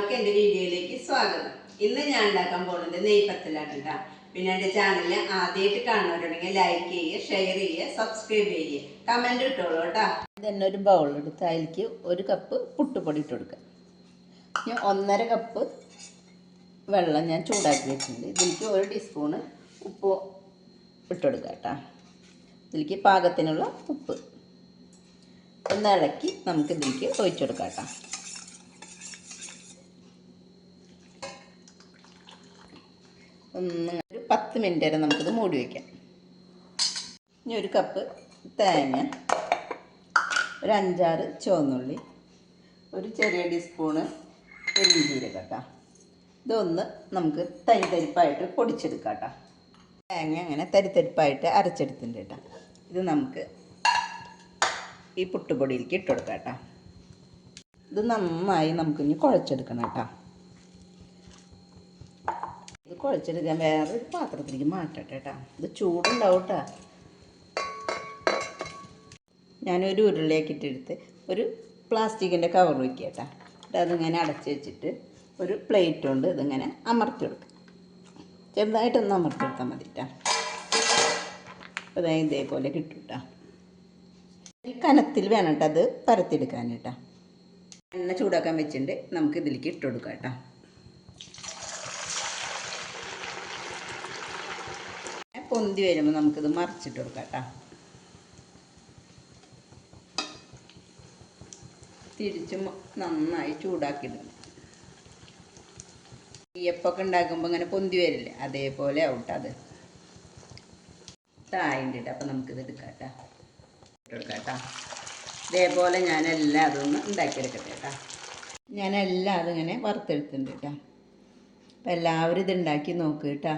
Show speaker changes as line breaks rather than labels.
എല്ലാവർക്കും എൻ്റെ വീഡിയോയിലേക്ക് സ്വാഗതം. ഇന്ന് ഞാൻ ഉണ്ടാക്കാൻ പോകുന്നത് നെയ്പത്തലാണ് കേട്ടോ. പിന്നെ എൻ്റെ ചാനൽ ആദ്യമായിട്ട് കാണുന്നവരുണ്ടെങ്കിൽ ലൈക്ക് ചെയ്യുക, ഷെയർ ചെയ്യുക, സബ്സ്ക്രൈബ് ചെയ്യുക, കമൻറ്റ് ഇട്ടോളൂ കേട്ടോ.
ഇതന്നെ ഒരു ബൗൾ എടുത്ത് അതിലേക്ക് 1 കപ്പ് പുട്ടുപൊടി ഇട്ട് കൊടുക്കുക. ഞാൻ 1.5 കപ്പ് വെള്ളം ഞാൻ ചൂടാക്കി വെച്ചിട്ടുണ്ട്. ഇതിലേക്ക് 1 ടീസ്പൂണ് ഉപ്പ് ഇട്ടുകൊടുക്കുക കേട്ടോ. ഇതിലേക്ക് പാകത്തിനുള്ള ഉപ്പ് ഒന്ന് ഇളക്കി നമുക്ക് ഇതിലേക്ക് ഒഴിച്ചെടുക്കാം കേട്ടോ. ഒരു 10 മിനിറ്റ് വരെ നമുക്കിത് മൂടി വയ്ക്കാം. ഇനി 1 കപ്പ് തേങ്ങ, ഒരു 5-6 ചുവന്നുള്ളി, ഒരു ചെറിയ ടീസ്പൂണ് പെരുംജീരകം കേട്ടോ. ഇതൊന്ന് നമുക്ക് തരിപ്പായിട്ട് പൊടിച്ചെടുക്കാം കേട്ടോ. തേങ്ങ അങ്ങനെ തരിപ്പായിട്ട് അരച്ചെടുത്തിട്ടുണ്ട് കേട്ടോ. ഇത് നമുക്ക് ഈ പുട്ടുപൊടിയിലേക്ക് ഇട്ട് കൊടുക്കാം കേട്ടോ. ഇത് നന്നായി നമുക്കിനി കുഴച്ചെടുക്കണം കേട്ടോ. ഇത് കുഴച്ചെടുക്കാൻ വേറൊരു പാത്രത്തിലേക്ക് മാറ്റട്ടെ കേട്ടോ. ഇത് ചൂടുണ്ടാവും കേട്ടോ. ഞാനൊരു ഉരുളയാക്കിയിട്ടെടുത്ത് ഒരു പ്ലാസ്റ്റിക്കിൻ്റെ കവർ വയ്ക്കുക കേട്ടോ. എന്നിട്ട് അതിങ്ങനെ അടച്ച് വെച്ചിട്ട് ഒരു പ്ലേറ്റ് കൊണ്ട് ഇതിങ്ങനെ അമർത്തി കൊടുക്കുക. ചെറുതായിട്ടൊന്ന് അമർത്തി കൊടുത്താൽ മതി കേട്ടോ. അതായത് ഇതേപോലെ കിട്ടും കേട്ടോ. ഈ കനത്തിൽ വേണം കേട്ടോ അത് പരത്തിയെടുക്കാൻ കേട്ടോ. എണ്ണ ചൂടാക്കാൻ വെച്ചിട്ടുണ്ട്. നമുക്ക് ഇതിലേക്ക് ഇട്ട് കൊടുക്കാം കേട്ടോ. പൊന്തി വരുമ്പോൾ നമുക്കിത് മറിച്ചിട്ട് കൊടുക്കാം കേട്ടോ. തിരിച്ചും നന്നായി ചൂടാക്കിയിടണം. ഈയപ്പൊക്കെ ഉണ്ടാക്കുമ്പോൾ ഇങ്ങനെ പൊന്തി വരില്ലേ, അതേപോലെ ആവട്ടെ. അത് തായിണ്ടിട്ട് അപ്പം നമുക്കിത് എടുക്കാം കേട്ടോ. ഇട്ടെടുക്കാം കേട്ടോ. ഇതേപോലെ ഞാനെല്ലാം അതൊന്ന് ഉണ്ടാക്കിയെടുക്കട്ടെ കേട്ടോ. ഞാനെല്ലാം അതിങ്ങനെ വറുത്തെടുത്തിട്ടുണ്ട് കേട്ടോ. അപ്പം എല്ലാവരും ഇത് ഉണ്ടാക്കി നോക്കുക കേട്ടോ.